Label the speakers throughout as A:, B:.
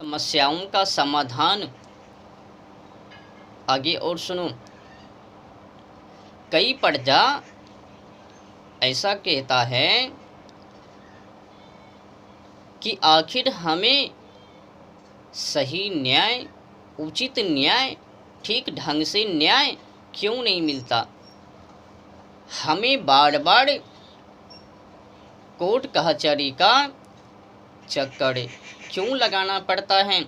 A: समस्याओं का समाधान। आगे और सुनो। कई प्रजा ऐसा कहता है कि आखिर हमें सही न्याय, उचित न्याय, ठीक ढंग से न्याय क्यों नहीं मिलता। हमें बार बार कोर्ट कचहरी का चक्कर क्यों लगाना पड़ता है,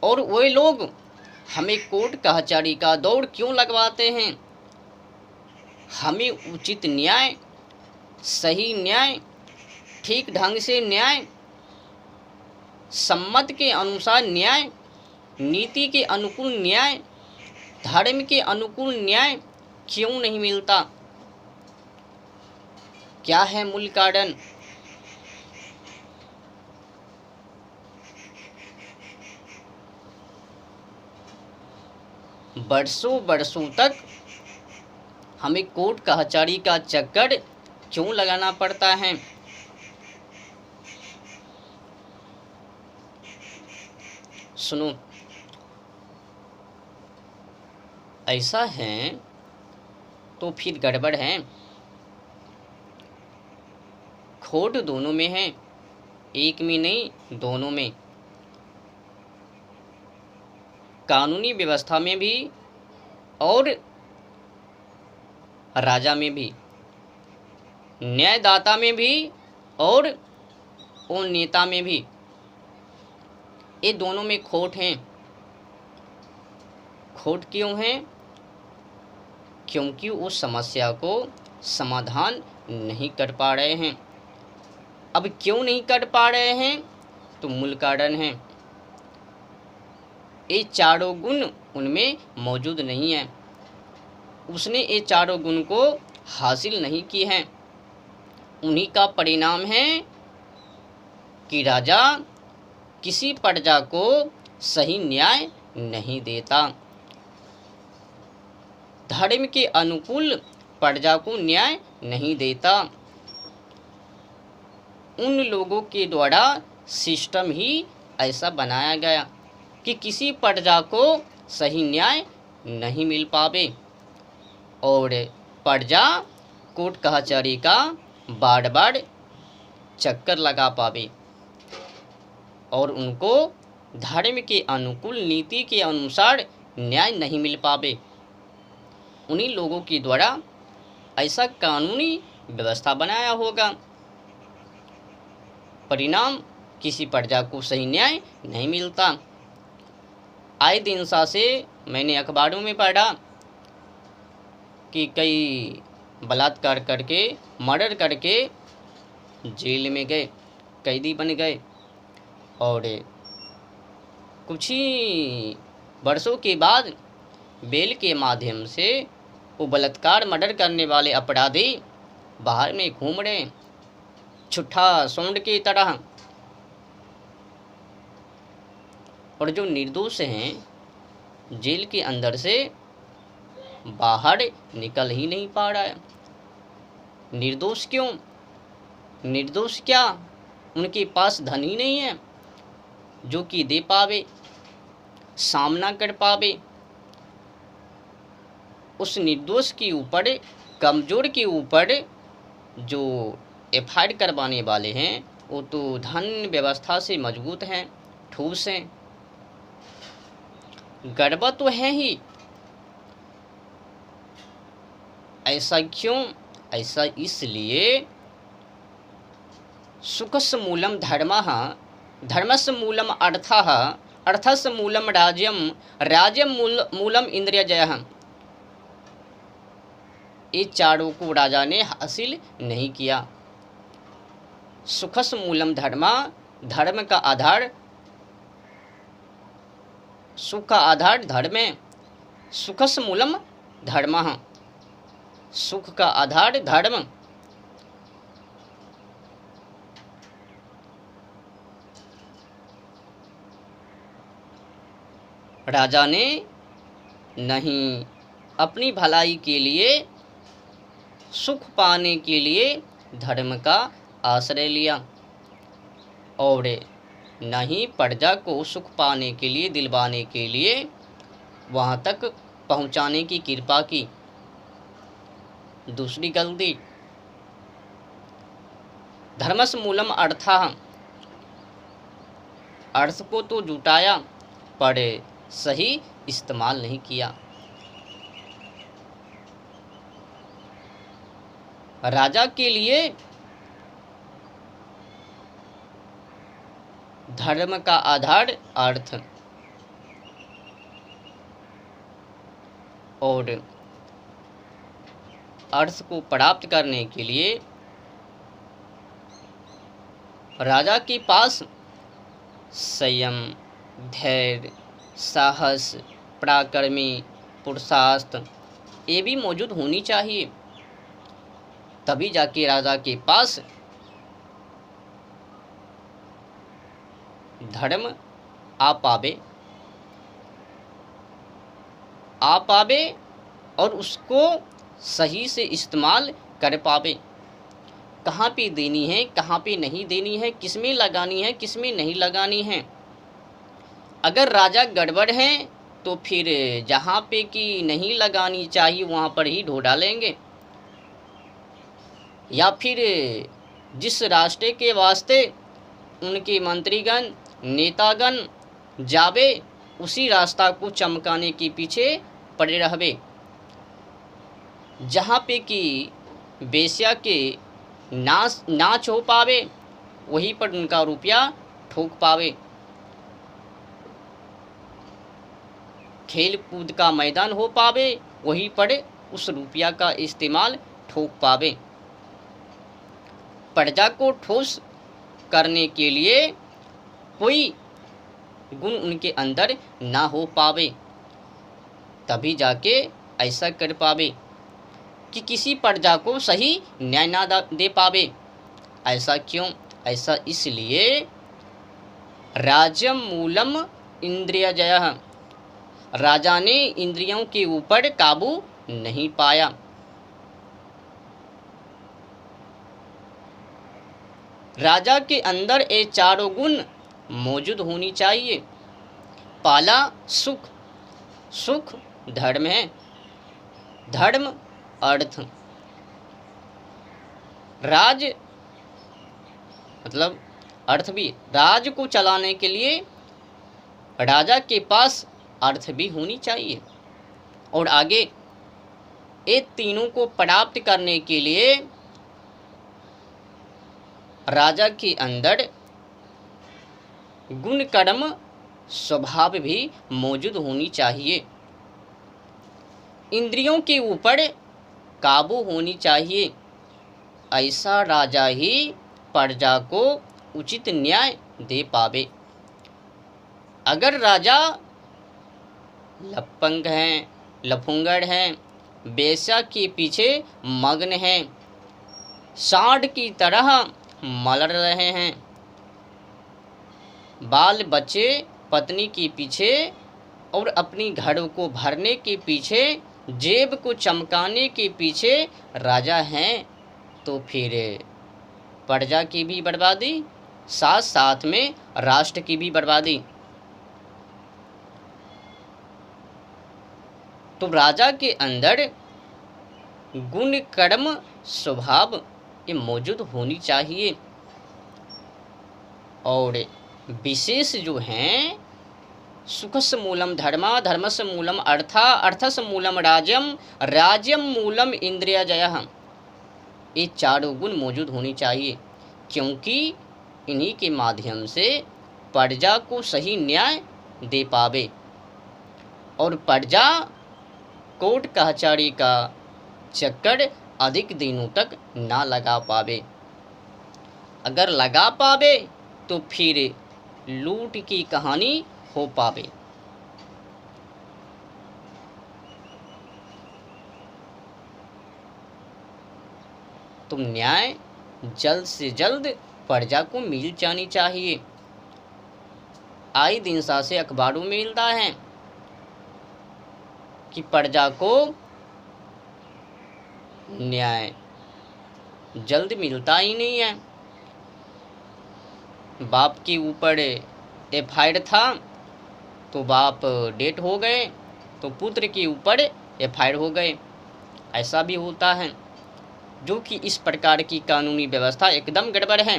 A: और वे लोग हमें कोर्ट कचहरी का दौड़ क्यों लगवाते हैं। हमें उचित न्याय, सही न्याय, ठीक ढंग से न्याय, सम्मत के अनुसार न्याय, नीति के अनुकूल न्याय, धर्म के अनुकूल न्याय क्यों नहीं मिलता। क्या है मूल कारण। बरसों बरसों तक हमें कोर्ट कचहरी का चक्कर क्यों लगाना पड़ता है। सुनो, ऐसा है तो फिर गड़बड़ है। खोट दोनों में है, एक में नहीं, दोनों में। कानूनी व्यवस्था में भी और राजा में भी, न्यायदाता में भी और नेता में भी, ये दोनों में खोट हैं। खोट क्यों है? क्योंकि उस समस्या को समाधान नहीं कर पा रहे हैं। अब क्यों नहीं कर पा रहे हैं तो मूल कारण है ये चारों गुण उनमें मौजूद नहीं है। उसने ये चारों गुण को हासिल नहीं की है। उन्हीं का परिणाम है कि राजा किसी प्रजा को सही न्याय नहीं देता। धर्म के अनुकूल प्रजा को न्याय नहीं देता। उन लोगों के द्वारा सिस्टम ही ऐसा बनाया गया कि किसी प्रजा को सही न्याय नहीं मिल पावे और प्रजा कोर्ट कचहरी का बार बार चक्कर लगा पावे और उनको धर्म के अनुकूल, नीति के अनुसार न्याय नहीं मिल पावे। उन्हीं लोगों के द्वारा ऐसा कानूनी व्यवस्था बनाया होगा। परिणाम, किसी प्रजा को सही न्याय नहीं मिलता। आए दिन सा से मैंने अखबारों में पढ़ा कि कई बलात्कार करके, मर्डर करके जेल में गए, कैदी बन गए और कुछ ही वर्षों के बाद बेल के माध्यम से वो बलात्कार, मर्डर करने वाले अपराधी बाहर में घूम रहे छुट्टा सोंड की तरह, और जो निर्दोष हैं जेल के अंदर से बाहर निकल ही नहीं पा रहा है। निर्दोष क्यों? निर्दोष क्या? उनके पास धन ही नहीं है जो कि दे पावे, सामना कर पावे। उस निर्दोष के ऊपर, कमज़ोर के ऊपर जो एफआईआर करवाने वाले हैं वो तो धन व्यवस्था से मजबूत हैं, ठूस हैं। गड़बड़ तो है ही। ऐसा क्यों? ऐसा इसलिए सुखस्य मूलम धर्मः, धर्मस्य मूलम अर्थः, अर्थस्य मूलम राज्यम, राज्यम मूलम इंद्रियजयः। ये चारों को राजा ने हासिल नहीं किया। सुखस्य मूलम धर्म, धर्म का आधार, सुख का आधार धर्म है। सुखस्य मूलम धर्मः, सुख का आधार धर्म। राजा ने नहीं अपनी भलाई के लिए, सुख पाने के लिए धर्म का आश्रय लिया और न ही प्रजा को सुख पाने के लिए, दिलवाने के लिए वहाँ तक पहुँचाने की कृपा की। दूसरी गलती, धर्मस मूलम अर्थः, अर्थ को तो जुटाया पर सही इस्तेमाल नहीं किया। राजा के लिए धर्म का आधार अर्थ, और अर्थ को प्राप्त करने के लिए राजा के पास संयम, धैर्य, साहस, पराक्रमी, पुरुषार्थ ये भी मौजूद होनी चाहिए। तभी जाके राजा के पास धर्म आ पावे और उसको सही से इस्तेमाल कर पावे। कहाँ पे देनी है, कहाँ पे नहीं देनी है, किस में लगानी है, किस में नहीं लगानी है। अगर राजा गड़बड़ है तो फिर जहाँ पे कि नहीं लगानी चाहिए वहाँ पर ही ढो डालेंगे, या फिर जिस रास्ते के वास्ते उनके मंत्रीगण, नेतागण जावे उसी रास्ता को चमकाने के पीछे पड़े रहवे। जहाँ पे कि बेश्या के नाच हो पावे वहीं पर उनका रुपया ठोक पावे। खेल कूद का मैदान हो पावे वहीं पर उस रुपया का इस्तेमाल ठोक पावे। प्रजा को ठोस करने के लिए कोई गुण उनके अंदर ना हो पावे, तभी जाके ऐसा कर पावे कि किसी प्रजा को सही न्याय ना दे पावे। ऐसा क्यों? ऐसा इसलिए राज्यम मूलम इंद्रियजयः, राजा ने इंद्रियों के ऊपर काबू नहीं पाया। राजा के अंदर ये चारों गुण मौजूद होनी चाहिए। पहला सुख, सुख धर्म है, धर्म अर्थ। राज मतलब अर्थ भी, राज को चलाने के लिए राजा के पास अर्थ भी होनी चाहिए। और आगे ये तीनों को प्राप्त करने के लिए राजा के अंदर गुण, कर्म, स्वभाव भी मौजूद होनी चाहिए। इंद्रियों के ऊपर काबू होनी चाहिए। ऐसा राजा ही प्रजा को उचित न्याय दे पावे। अगर राजा लपंग हैं, लफुंगड़ हैं, बेश्या के पीछे मग्न हैं, सांड की तरह मलर रहे हैं, बाल बच्चे पत्नी के पीछे और अपनी घरों को भरने के पीछे, जेब को चमकाने के पीछे राजा हैं, तो फिर प्रजा की भी बर्बादी, साथ साथ में राष्ट्र की भी बर्बादी। तो राजा के अंदर गुण, कर्म, स्वभाव ये मौजूद होनी चाहिए। और विशेष जो हैं सुखस मूलम धर्मा, धर्मस मूलम अर्था, अर्थस मूलम राज्यम, राज्यम मूलम इंद्रियजयः, ये चारों गुण मौजूद होनी चाहिए। क्योंकि इन्हीं के माध्यम से प्रजा को सही न्याय दे पावे और प्रजा कोर्ट कचहरी का चक्कर अधिक दिनों तक ना लगा पावे। अगर लगा पावे तो फिर लूट की कहानी हो पावे। तो न्याय जल्द से जल्द प्रजा को मिल जानी चाहिए। आए दिन सा से अखबारों में मिलता है कि प्रजा को न्याय जल्द मिलता ही नहीं है। बाप के ऊपर एफआईआर था तो बाप डेट हो गए तो पुत्र के ऊपर एफआईआर हो गए। ऐसा भी होता है, जो कि इस प्रकार की कानूनी व्यवस्था एकदम गड़बड़ है।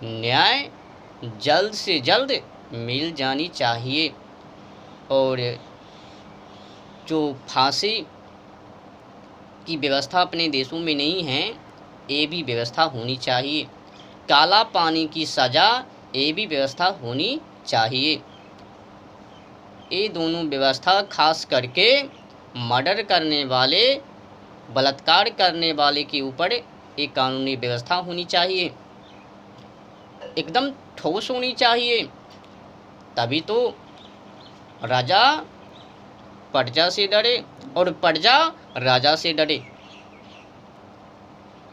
A: न्याय जल्द से जल्द मिल जानी चाहिए और जो फांसी की व्यवस्था अपने देशों में नहीं है, ये भी व्यवस्था होनी चाहिए। काला पानी की सज़ा, ये भी व्यवस्था होनी चाहिए। ये दोनों व्यवस्था खास करके मर्डर करने वाले, बलात्कार करने वाले के ऊपर एक कानूनी व्यवस्था होनी चाहिए, एकदम ठोस होनी चाहिए। तभी तो राजा प्रजा से डरे और प्रजा राजा से डरे।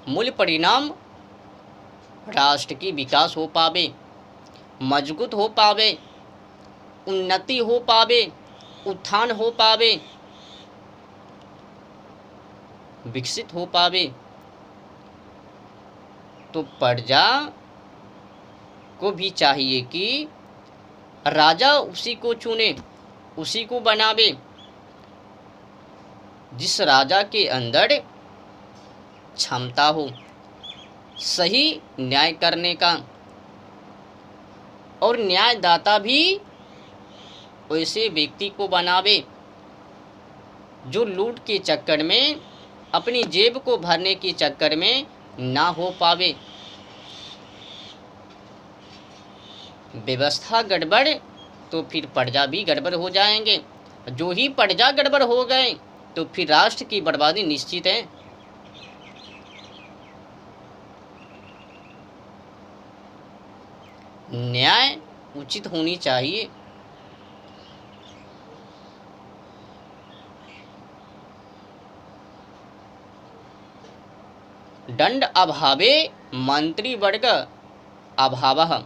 A: मूल परिणाम राष्ट्र की विकास हो पावे, मजबूत हो पावे, उन्नति हो पावे, उत्थान हो पावे, विकसित हो पावे। तो प्रजा को भी चाहिए कि राजा उसी को चुने, उसी को बनावे जिस राजा के अंदर क्षमता हो सही न्याय करने का, और न्यायदाता भी वैसे व्यक्ति को बनावे जो लूट के चक्कर में, अपनी जेब को भरने के चक्कर में ना हो पावे। व्यवस्था गड़बड़ तो फिर प्रजा भी गड़बड़ हो जाएंगे। जो ही प्रजा गड़बड़ हो गए तो फिर राष्ट्र की बर्बादी निश्चित है। न्याय उचित होनी चाहिए। दंड अभावे मंत्रिवर्ग अभावः।